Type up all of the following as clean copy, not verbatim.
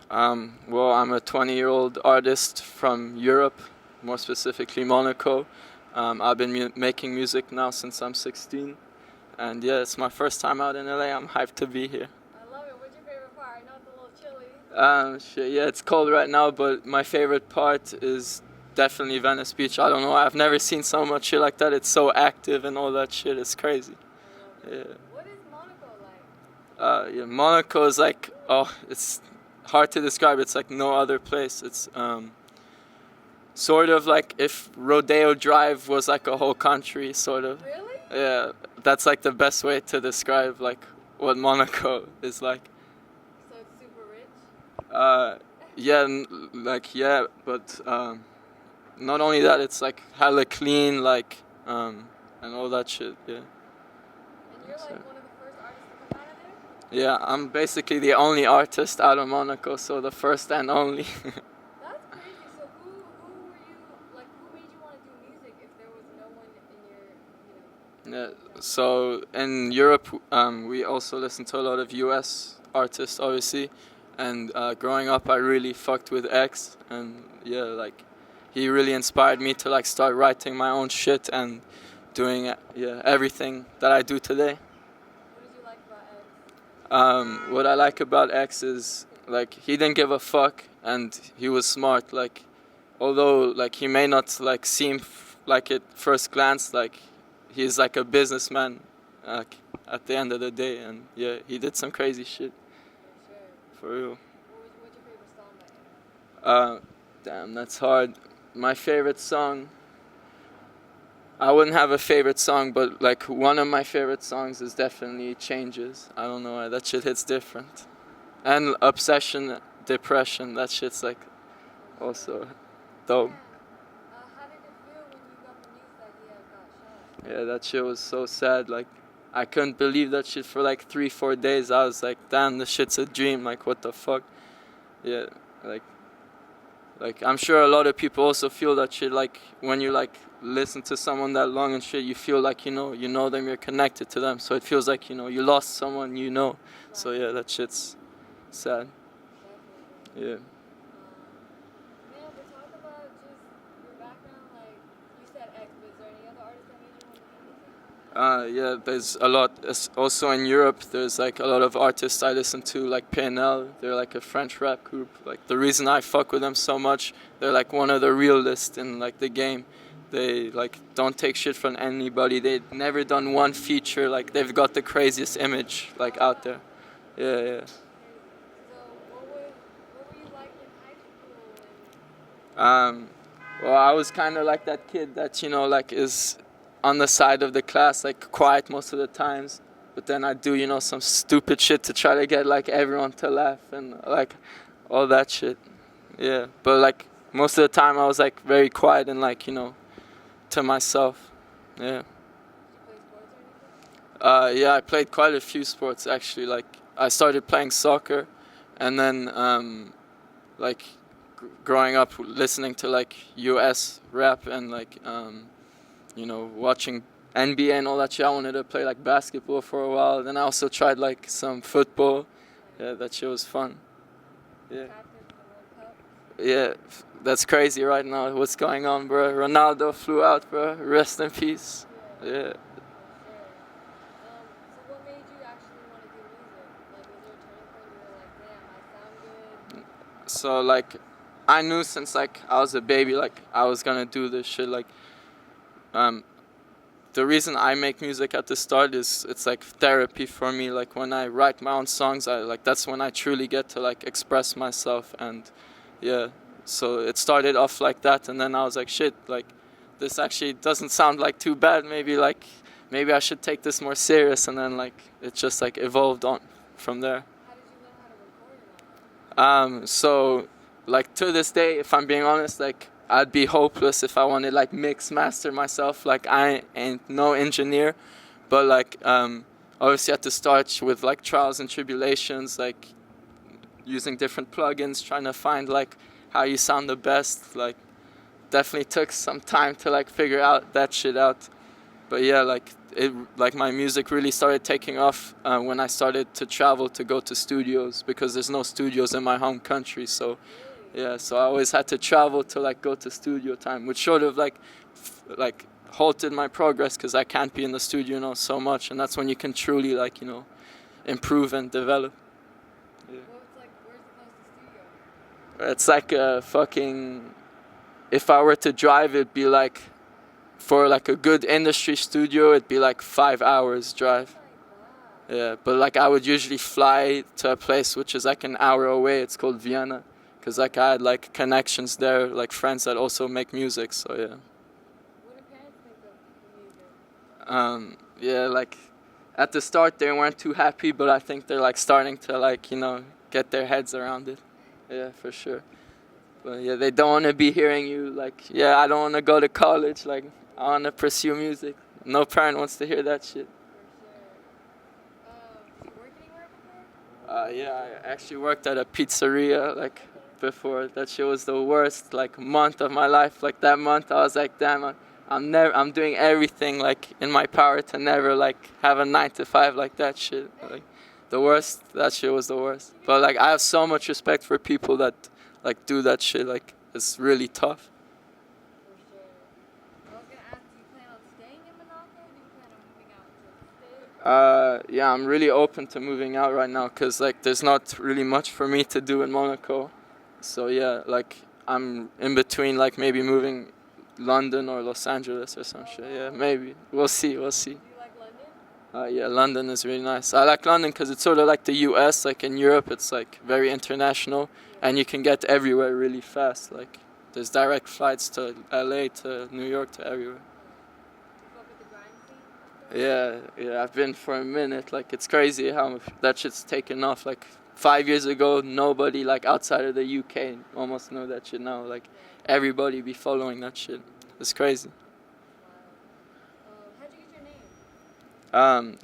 Well, I'm a 20-year-old artist from Europe, more specifically Monaco. I've been making music now since I'm 16, and yeah, it's my first time out in LA. I'm hyped to be here. I love it. What's your favorite part? I know it's a little chilly. Shit, yeah, it's cold right now, but my favorite part is definitely Venice Beach. I don't know, I've never seen so much shit like that. It's so active and all that shit. It's crazy. Yeah. What is Monaco like? Yeah, Monaco is like, oh, it's hard to describe. It's like no other place. It's sort of like if Rodeo Drive was like a whole country, sort of. Really? Yeah, that's like the best way to describe like what Monaco is like. So it's super rich? Yeah, but not only that, it's like hella clean, like and all that shit. Yeah. And you're like one of the first artists to come out of there? Yeah, I'm basically the only artist out of Monaco, so the first and only. That's crazy. So who were you, like, who made you want to do music if there was no one in your, Yeah, so in Europe, we also listen to a lot of US artists, obviously, and growing up, I really fucked with X, and yeah, like, he really inspired me to like start writing my own shit and doing everything that I do today. What did you like about X? What I like about X is like he didn't give a fuck and he was smart. Like, although like he may not like seem like at first glance, like he's like a businessman at the end of the day, and yeah, he did some crazy shit. For sure. For real. What's your favorite song by him? Damn, that's hard. My favorite song, I wouldn't have a favorite song, but like one of my favorite songs is definitely Changes. I don't know why, that shit hits different. And Obsession, Depression, that shit's like also dope. How did it feel when you got the news that he had got shot? Yeah, that shit was so sad. Like, I couldn't believe that shit for like 3-4 days. I was like, damn, this shit's a dream. Like, what the fuck? Yeah, like I'm sure a lot of people also feel that shit. Like when you like listen to someone that long and shit, you feel like you know them, you're connected to them. So it feels like you lost someone you know. So yeah, that shit's sad. Definitely. Yeah. Man, but talk about just your background. Like you said, X, but is there any other artists that made you want to do music? Yeah, there's a lot. Also in Europe, there's like a lot of artists I listen to, like PNL. They're like a French rap group. Like the reason I fuck with them so much, they're like one of the realists in like the game. They like don't take shit from anybody. They've never done one feature. Like they've got the craziest image like out there. Yeah, yeah. So what were you like in high school? Well, I was kind of like that kid that like is on the side of the class, like quiet most of the times, but then I do some stupid shit to try to get like everyone to laugh and like all that shit. Yeah, but like most of the time I was like very quiet and like to myself. Yeah. Did you play sports or anything? Yeah, I played quite a few sports actually. Like I started playing soccer, and then like growing up listening to like US rap and like watching NBA and all that shit. I wanted to play like basketball for a while. Then I also tried like some football. Yeah, that shit was fun. Yeah. Captain for the World Cup? Yeah, that's crazy right now. What's going on, bro? Ronaldo flew out, bro. Rest in peace. Yeah. For sure. So what made you actually want to do music? Like, was there a turning point where you were like, damn, I sound good? So like, I knew since like I was a baby, like I was gonna do this shit. Like, the reason I make music at the start is it's like therapy for me. Like when I write my own songs, that's when I truly get to like express myself. And yeah, so it started off like that, and then I was like, shit, like this actually doesn't sound like too bad. Maybe I should take this more serious, and then like it just like evolved on from there. How did you learn how to record and all that? So like to this day, if I'm being honest, like I'd be hopeless if I wanted like mix master myself. Like I ain't no engineer, but like obviously at the start with like trials and tribulations, like using different plugins, trying to find like how you sound the best. Like definitely took some time to like figure out that shit out. but yeah, like my music really started taking off when I started to travel to go to studios, because there's no studios in my home country. So yeah, so I always had to travel to like go to studio time, which sort of like halted my progress, because I can't be in the studio, so much, and that's when you can truly like improve and develop. Yeah. Where's the closest studio? It's like a fucking. If I were to drive, it'd be like, for like a good industry studio, it'd be like 5 hours drive. Yeah, but like I would usually fly to a place which is like an hour away. It's called Vienna, because like I had like connections there, like friends that also make music. So yeah. What do parents think of the music? Yeah, like at the start they weren't too happy, but I think they're like starting to like get their heads around it. Yeah, for sure. But yeah, they don't want to be hearing you like, yeah, I don't want to go to college. Like, I want to pursue music. No parent wants to hear that shit. For sure. Did you work anywhere before? Yeah, I actually worked at a pizzeria like before. That shit was the worst like month of my life. Like that month, I was like, damn, I'm doing everything like in my power to never like have a 9 to 5 like that shit. Like the worst. That shit was the worst. But like I have so much respect for people that like do that shit. Like it's really tough. For sure. I was gonna ask, do you plan on staying in Monaco, or do you plan on moving out to the States? Yeah, I'm really open to moving out right now, because like there's not really much for me to do in Monaco. So yeah, like I'm in between like maybe moving London or Los Angeles or some shit. Yeah, maybe. We'll see. Do you like London? Yeah, London is really nice. I like London because it's sort of like the US. Like in Europe, it's like very international, and you can get everywhere really fast. Like there's direct flights to LA, to New York, to everywhere. Do you fuck with the grind scene? Yeah, I've been for a minute. Like it's crazy how that shit's taken off. Like 5 years ago, nobody like outside of the UK almost know that shit now. Like everybody be following that shit. It's crazy. How'd you get your name?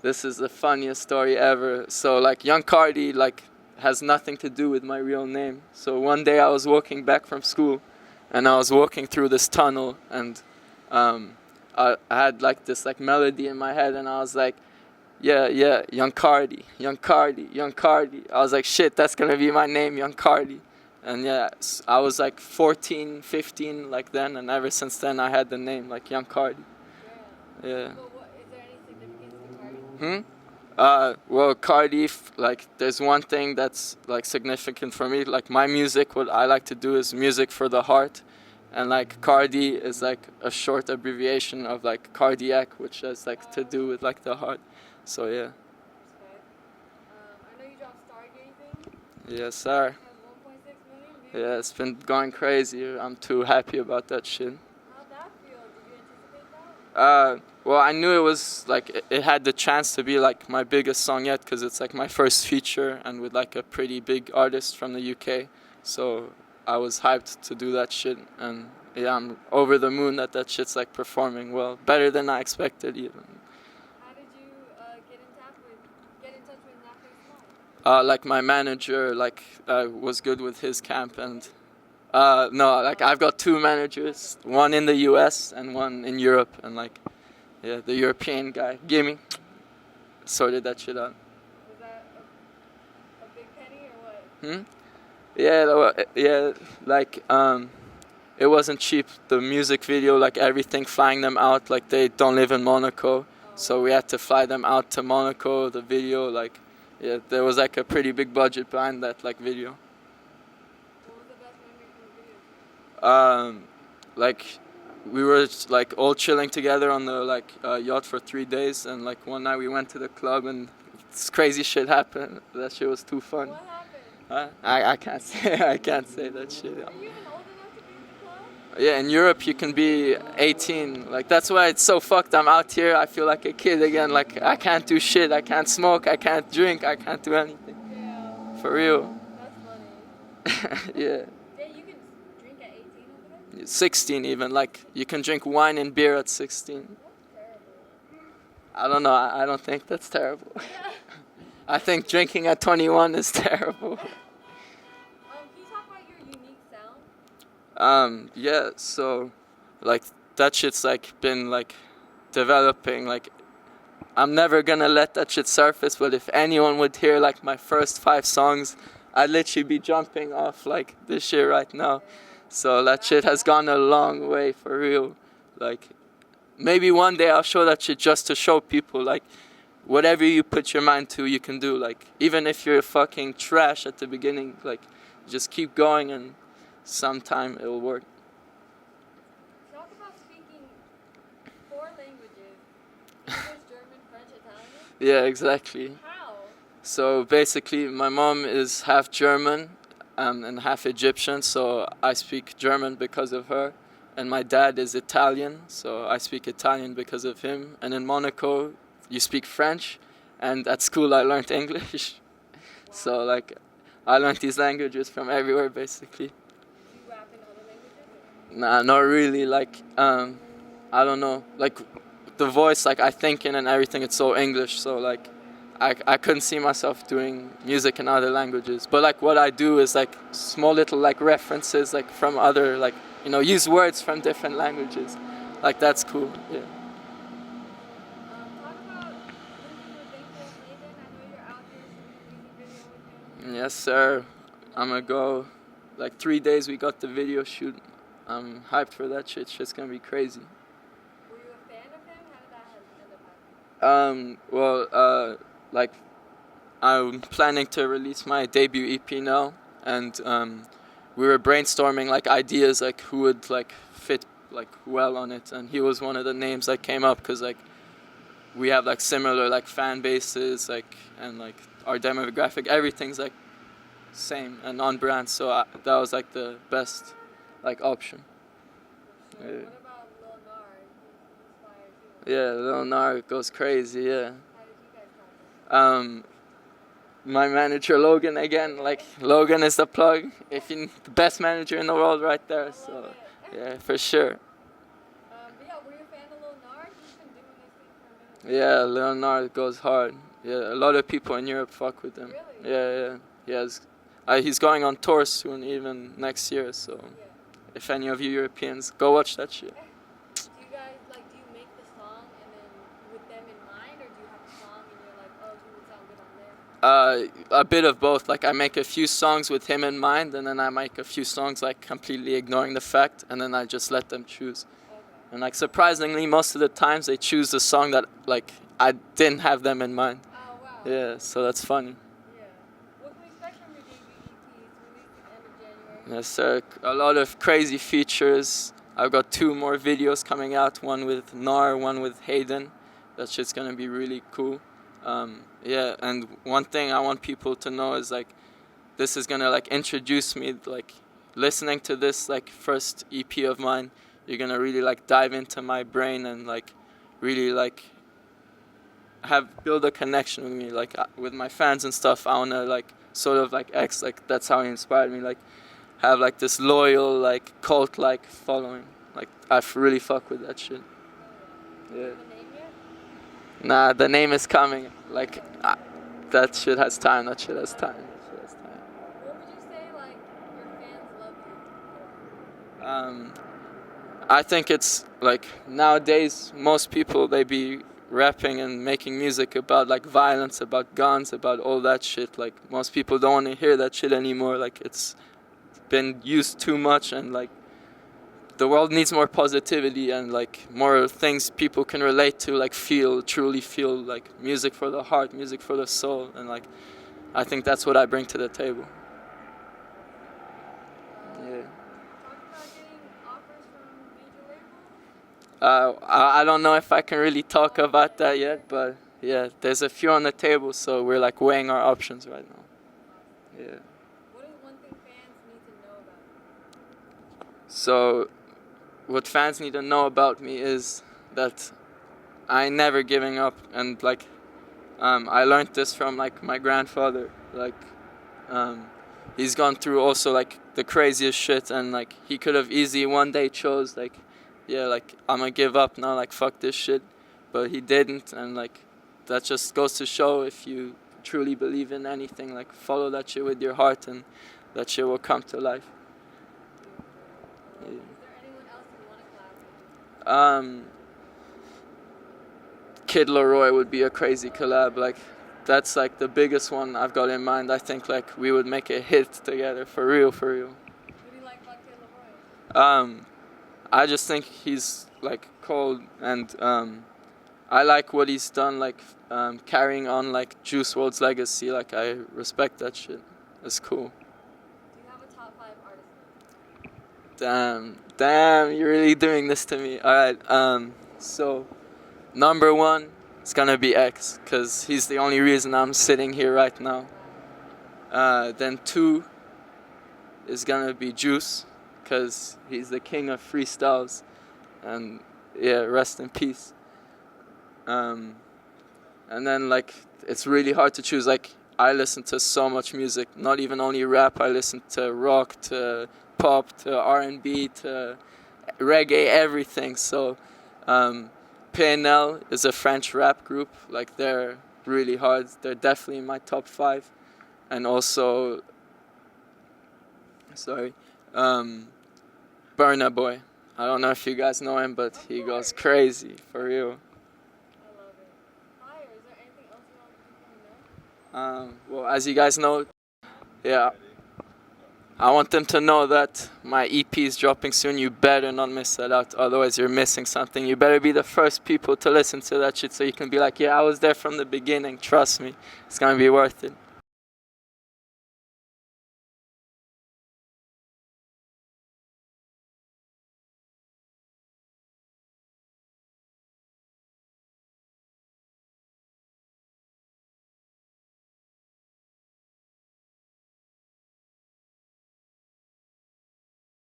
This is the funniest story ever. So like Young Cardi like has nothing to do with my real name. So one day I was walking back from school, and I was walking through this tunnel, and I had like this like melody in my head, and I was like, yeah, Young Cardi. I was like, shit, that's gonna be my name, Young Cardi. And yeah, I was like 14, 15 like then, and ever since then I had the name like Young Cardi. Yeah. But is there any significance to Cardi? Well, Cardi, like, there's one thing that's like significant for me. Like my music, what I like to do is music for the heart, and like Cardi is like a short abbreviation of like cardiac, which has like to do with like the heart. So yeah. Okay. I know you dropped Stargazing. Yes, sir. It has 1.6 million views. Yeah, it's been going crazy. I'm too happy about that shit. How'd that feel? Did you anticipate that? Well, I knew it was like it had the chance to be like my biggest song yet, because it's like my first feature and with like a pretty big artist from the UK. So I was hyped to do that shit, and yeah, I'm over the moon that shit's like performing well, better than I expected even. How did you get in touch with Not Like my manager like was good with his camp, and no, like I've got two managers, one in the US and one in Europe, and like yeah, the European guy, Gimme, sorted that shit out. Was that a big penny or what? Yeah, like it wasn't cheap. The music video, like everything, flying them out, like they don't live in Monaco, so we had to fly them out to Monaco. The video, like, yeah, there was like a pretty big budget behind that like video. What was the best memory from the video? Like we were like all chilling together on the like yacht for 3 days, and like one night we went to the club and this crazy shit happened. That shit was too fun. What happened? I can't say that shit. Are you even old enough to be in the club? Yeah, in Europe you can be 18. Like that's why it's so fucked. I'm out here, I feel like a kid again. Like I can't do shit. I can't smoke. I can't drink. I can't do anything. Yeah. For real. That's funny. Yeah. Yeah, you can drink at 18 over there? 16 even. Like you can drink wine and beer at 16. That's terrible. I don't know. I don't think that's terrible. I think drinking at 21 is terrible. Can you talk about your unique sound? Yeah, so like that shit's like been like developing. Like, I'm never gonna let that shit surface, but if anyone would hear like my first 5 songs, I'd literally be jumping off like this shit right now. So that shit has gone a long way for real. Like, maybe one day I'll show that shit just to show people like whatever you put your mind to, you can do. Like, even if you're fucking trash at the beginning, like, just keep going and sometime it'll work. Talk about speaking 4 languages. English, German, French, Italian? Yeah, exactly. How? So basically, my mom is half German and half Egyptian, so I speak German because of her. And my dad is Italian, so I speak Italian because of him. And in Monaco, you speak French, and at school I learned English. So like, I learned these languages from everywhere, basically. Do you rap in other languages? Nah, not really. Like, I don't know. Like, the voice, like I think in and everything, it's so English. So like, I couldn't see myself doing music in other languages. But like, what I do is like small little like references, like from other, like, you know, use words from different languages. Like, that's cool. Yeah. Talk about linking with Bankrol Hayden. I know you're out there shooting a music video with him. Yes, sir. I'm gonna go. Like 3 days we got the video shoot. I'm hyped for that shit. Shit's gonna be crazy. Were you a fan of him? How did that end up happening? Like, I'm planning to release my debut EP now, and we were brainstorming like ideas, like who would like fit like well on it, and he was one of the names that came up because like we have like similar like fan bases, like, and like our demographic, everything's like same and on brand, so that was like the best like option. Sure. Yeah. What about Lil Gnar? He inspired you. Yeah, Lil Gnar goes crazy. Yeah. How did you guys contact? My manager Logan again. Like, Logan is the plug. If you the best manager in the world, right there. So yeah, for sure. But yeah, were you a fan of Lil Gnar? He's been doing his thing for a minute. Yeah, Lil Gnar goes hard. Yeah, a lot of people in Europe fuck with him. Really? Yeah. He has. He's going on tour soon, even next year. So Yeah. if any of you Europeans, go watch that shit. Do you guys like? Do you make the song and then with them in mind, or do you have a song and you're like, oh, he would sound good on there? A bit of both. Like, I make a few songs with him in mind, and then I make a few songs like completely ignoring the fact, and then I just let them choose. Okay. And like, surprisingly, most of the times they choose the song that like I didn't have them in mind. Oh wow. Yeah, so that's funny. Yeah. What can we expect from your debut EP? It's released at the end of January. Yes, sir. A lot of crazy features. I've got 2 more videos coming out. One with Gnar, one with Hayden. That shit's gonna be really cool. Yeah, and one thing I want people to know is like, this is gonna like introduce me, like, listening to this like first EP of mine, you're gonna really like dive into my brain and like really like build a connection with me, like with my fans and stuff. I wanna like sort of like like that's how he inspired me, like have like this loyal like cult like following. Like, I really fuck with that shit. Yeah. Have a name yet? Nah, the name is coming. Like, that shit has time. That shit has time. What would you say like your fans love you for? I think it's like nowadays most people, they be rapping and making music about like violence, about guns, about all that shit. Like, most people don't want to hear that shit anymore. Like, it's been used too much, and like the world needs more positivity and like more things people can relate to, like truly feel, like music for the heart, music for the soul, and like I think that's what I bring to the table. Yeah. Talk about getting offers from major labels. I don't know if I can really talk about that yet, but yeah, there's a few on the table, so we're like weighing our options right now. Yeah. What is one thing fans need to know about you? So, what fans need to know about me is that I ain't never giving up, and like I learned this from like my grandfather. Like, he's gone through also like the craziest shit, and like he could have easily one day chose like, yeah, like I'm gonna give up now, like fuck this shit, but he didn't, and like that just goes to show, if you truly believe in anything, like follow that shit with your heart, and that shit will come to life. Yeah. Is there anyone else you want to collab with? Kid Laroi would be a crazy collab. Like, that's like the biggest one I've got in mind. I think like we would make a hit together for real, for real. What do you like about Kid Laroi? I just think he's like cold, and I like what he's done, like carrying on like Juice WRLD's legacy. Like, I respect that shit. It's cool. Do you have a top 5 artist? Damn, you're really doing this to me. All right. So number 1 is gonna be X, cause he's the only reason I'm sitting here right now. Then 2 is gonna be Juice, cause he's the king of freestyles, and yeah, rest in peace. And then like it's really hard to choose. Like, I listen to so much music, not even only rap. I listen to rock, to pop, to R&B, to reggae, everything. So PNL is a French rap group. Like, they're really hard. They're definitely in my top 5. And also, Burna Boy. I don't know if you guys know him, but he goes crazy, for real. I love it. Fire. Is there anything else you want people to know? Well, as you guys know, yeah, I want them to know that my EP is dropping soon. You better not miss that out, otherwise you're missing something. You better be the first people to listen to that shit so you can be like, yeah, I was there from the beginning. Trust me, it's gonna be worth it.